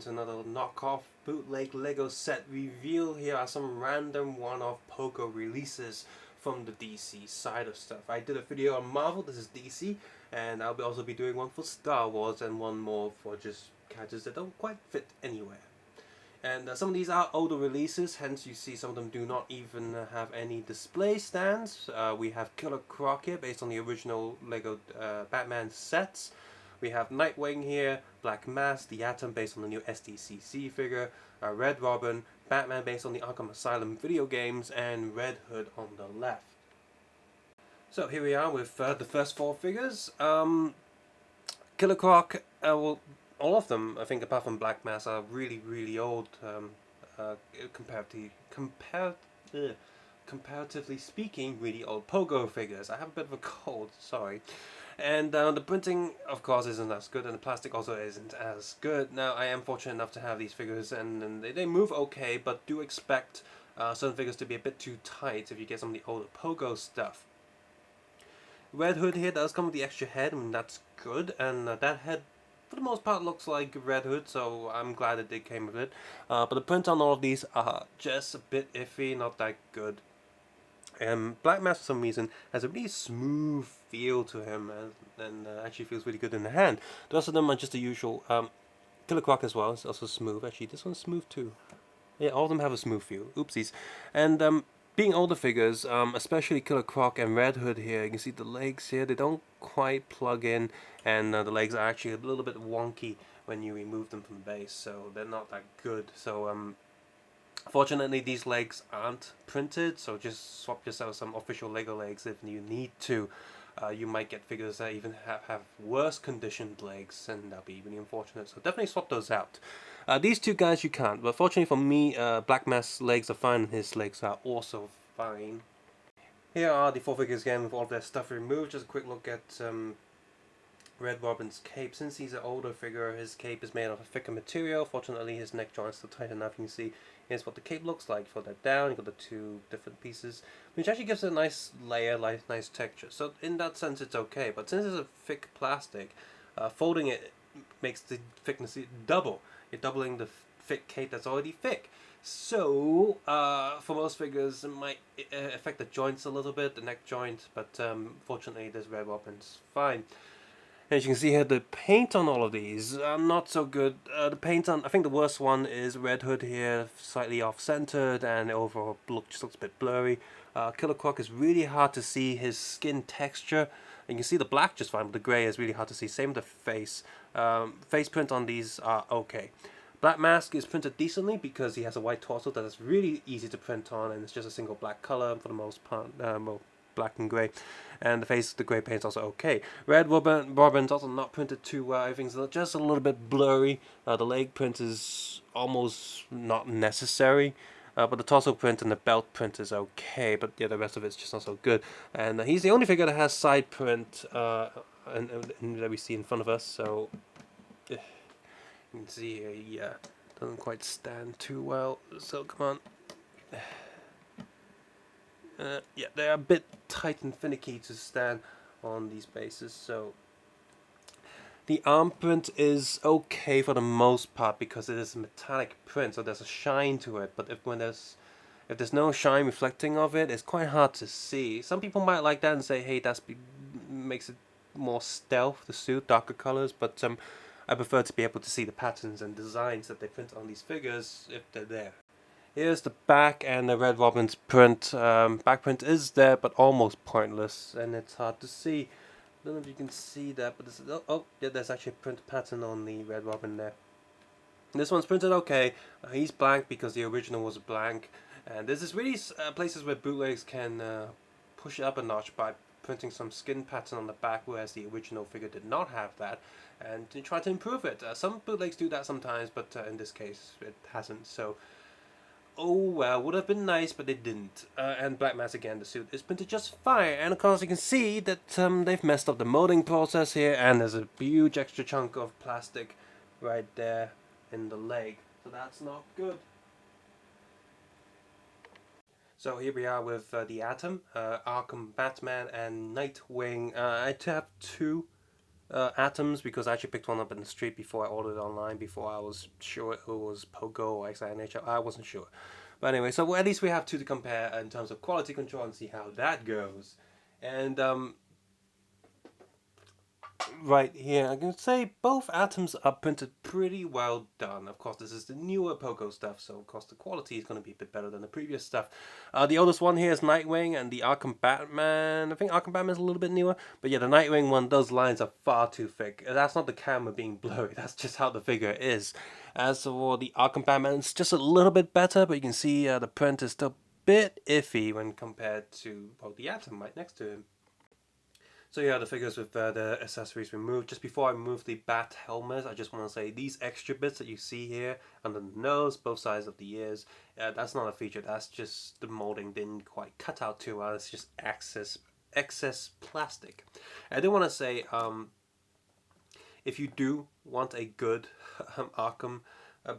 to another knockoff bootleg Lego set reveal. Here are some random one-off Pogo releases from the DC side of stuff. I did a video on Marvel, this is DC, and I'll also be doing one for Star Wars and one more for just characters that don't quite fit anywhere. And some of these are older releases, hence you see some of them do not even have any display stands. We have Killer Croc here, based on the original Lego Batman sets. We have Nightwing here, Black Mask, the Atom based on the new SDCC figure, Red Robin, Batman based on the Arkham Asylum video games, and Red Hood on the left. So here we are with the first four figures. Killer Croc, well, all of them, I think, apart from Black Mask, are really old, comparatively speaking, really old Pogo figures. I have a bit of a cold, sorry. And the printing, of course, isn't as good, and the plastic also isn't as good. Now, I am fortunate enough to have these figures, and they move okay, but do expect certain figures to be a bit too tight if you get some of the older Pogo stuff. Red Hood here does come with the extra head, and that's good, and that head, for the most part, looks like Red Hood, so I'm glad that they came with it. But the print on all of these are just a bit iffy, not that good. Black Mask, for some reason, has a really smooth feel to him, and actually feels really good in the hand. The rest of them are just the usual. Killer Croc as well is also smooth. Actually, this one's smooth too. Yeah, all of them have a smooth feel. Oopsies. And being older figures, especially Killer Croc and Red Hood here, you can see the legs here, they don't quite plug in, and the legs are actually a little bit wonky when you remove them from the base, so they're not that good. So fortunately, these legs aren't printed, so just swap yourself some official Lego legs if you need to. You might get figures that even have worse conditioned legs, and that'll be really unfortunate, so definitely swap those out. These two guys you can't, but fortunately for me, Black Mask's legs are fine, and his legs are also fine. Here are the four figures again with all their stuff removed. Just a quick look at Red Robin's cape. Since he's an older figure, his cape is made of a thicker material. Fortunately, his neck joint's still tight enough. You can see here's what the cape looks like. Fold that down, you got the two different pieces, which actually gives it a nice layer, nice texture. So in that sense, it's okay. But since it's a thick plastic, folding it makes the thickness double. You're doubling the thick cape that's already thick. So for most figures, it might affect the joints a little bit, the neck joint. But fortunately, this Red Robin's fine. As you can see here, the paint on all of these are not so good. The paint on, I think the worst one is Red Hood here, slightly off-centered, and the overall look just looks a bit blurry. Killer Croc is really hard to see his skin texture. And you can see the black just fine, but the grey is really hard to see. Same with the face. Face print on these are okay. Black Mask is printed decently because he has a white torso that is really easy to print on, and it's just a single black color for the most part. Well, black and grey, and the face, the grey paint's also okay. Red Robin's also not printed too well. Everything's just a little bit blurry. The leg print is almost not necessary, but the torso print and the belt print is okay. But yeah, the rest of it's just not so good. And he's the only figure that has side print and that we see in front of us. So you can see here, yeah, doesn't quite stand too well. So come on. Yeah, they're a bit tight and finicky to stand on these bases, so the arm print is okay for the most part because it is a metallic print, so there's a shine to it. But if there's no shine reflecting of it, it's quite hard to see. Some people might like that and say, hey, makes it more stealth, the suit, darker colors, but I prefer to be able to see the patterns and designs that they print on these figures if they're there. Here's the back, and the Red Robin's print. Back print is there, but almost pointless, and it's hard to see. I don't know if you can see that, but yeah, there's actually a print pattern on the Red Robin there. This one's printed okay. He's blank because the original was blank, and there's this really places where bootlegs can push it up a notch by printing some skin pattern on the back, whereas the original figure did not have that, and to try to improve it. Some bootlegs do that sometimes, but in this case, it hasn't. So. Oh well, would have been nice, but they didn't. And Black Mask again, the suit is printed just fine. And of course you can see that they've messed up the molding process here, and there's a huge extra chunk of plastic right there in the leg. So that's not good. So here we are with the Atom, Arkham Batman, and Nightwing. I have two Atoms, because I actually picked one up in the street before I ordered it online, before I was sure it was Pogo or XINH. I wasn't sure. But anyway, so at least we have two to compare in terms of quality control and see how that goes. And right here, I can say both Atoms are printed pretty well done. Of course, this is the newer Pogo stuff, so of course the quality is going to be a bit better than the previous stuff. The oldest one here is Nightwing, and the Arkham Batman. I think Arkham Batman is a little bit newer, but yeah, the Nightwing one, those lines are far too thick. That's not the camera being blurry, that's just how the figure is. As for the Arkham Batman, it's just a little bit better, but you can see the print is still a bit iffy when compared to, well, the Atom right next to him. So yeah, the figures with the accessories removed. Just before I remove the bat helmet, I just want to say these extra bits that you see here under the nose, both sides of the ears, that's not a feature. That's just the molding didn't quite cut out too well. It's just excess plastic. I do want to say, if you do want a good Arkham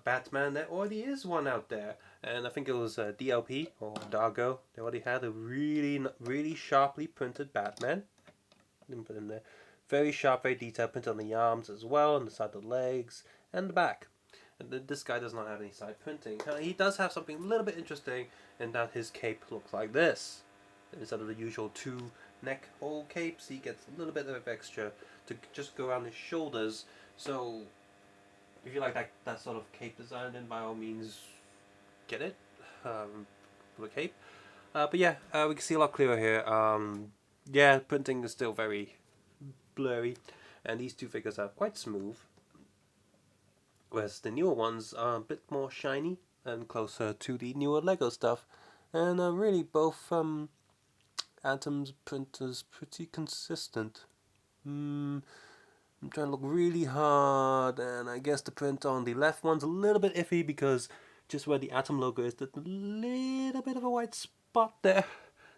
Batman, there already is one out there, and I think it was DLP or Dargo. They already had a really sharply printed Batman. Didn't put in there. Very sharp, very detailed print on the arms as well, on the side of the legs and the back. And this guy does not have any side printing. He does have something a little bit interesting in that his cape looks like this. Instead of the usual two neck hole capes, he gets a little bit of extra to just go around his shoulders. So if you like that sort of cape design, then by all means get it for the cape. But yeah, we can see a lot clearer here. Yeah, printing is still very blurry, and these two figures are quite smooth, whereas the newer ones are a bit more shiny and closer to the newer Lego stuff. And really, both Atom's print is pretty consistent. I'm trying to look really hard, and I guess the print on the left one's a little bit iffy because just where the Atom logo is, there's a little bit of a white spot there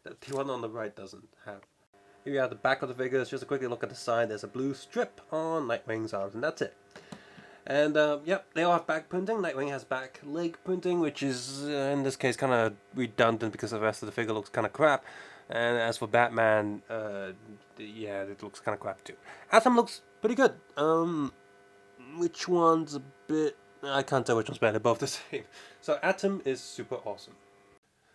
that the one on the right doesn't have. Here you have the back of the figures. Just a quick look at the side. There's a blue strip on Nightwing's arms, and that's it. And yep, they all have back printing. Nightwing has back leg printing, which is in this case kind of redundant because the rest of the figure looks kind of crap. And as for Batman, yeah, it looks kind of crap too. Atom looks pretty good. Which one's a bit... I can't tell which one's better. They're both the same. So Atom is super awesome.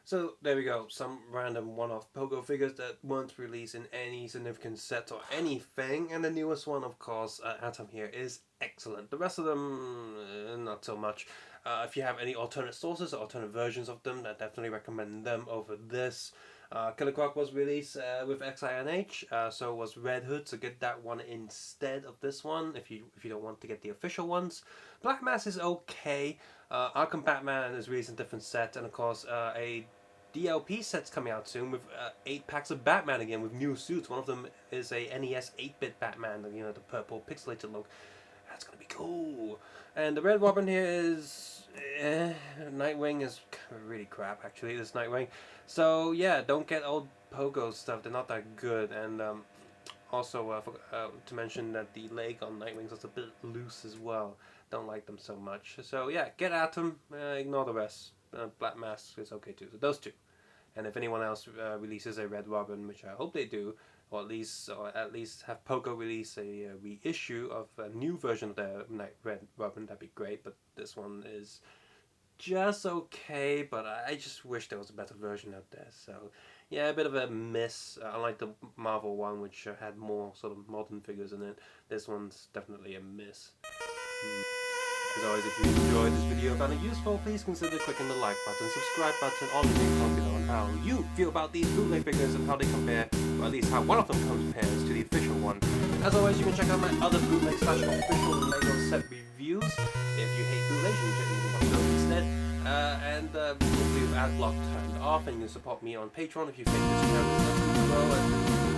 So there we go, some random one-off Pogo figures that weren't released in any significant set or anything, and the newest one, of course, Atom here, is excellent. The rest of them, not so much. If you have any alternate sources or alternate versions of them, I definitely recommend them over this. Killer Croc was released with XINH, so was Red Hood, so get that one instead of this one if you don't want to get the official ones. Black Mask is okay. Arkham Batman is released in a different set, and of course a DLP set's coming out soon with 8 packs of Batman again with new suits. One of them is a NES 8-bit Batman, you know, the purple pixelated look. That's gonna be cool. And the Red Robin here is... Nightwing is really crap, actually, this Nightwing. So yeah, don't get old Pogo stuff, they're not that good. And also to mention that the leg on Nightwings is a bit loose as well. Don't like them so much. So yeah, get Atom, ignore the rest. Black Mask is okay too, so those two. And if anyone else releases a Red Robin, which I hope they do, or at least have Pogo release a reissue of a new version of the Red Robin, that'd be great. But this one is just okay, but I just wish there was a better version out there. So yeah, a bit of a miss. Unlike the Marvel one, which had more sort of modern figures in it, this one's definitely a miss. As always, if you enjoyed this video and found it useful, please consider clicking the like button, subscribe button, or leaving a comment on how you feel about these bootleg figures and how they compare, or at least how one of them compares to the official one. As always, you can check out my other bootleg / official Lego set reviews. If you hate bootlegs, you can watch those instead. And hopefully with ad block turned off, and you can support me on Patreon if you think this channel is grow.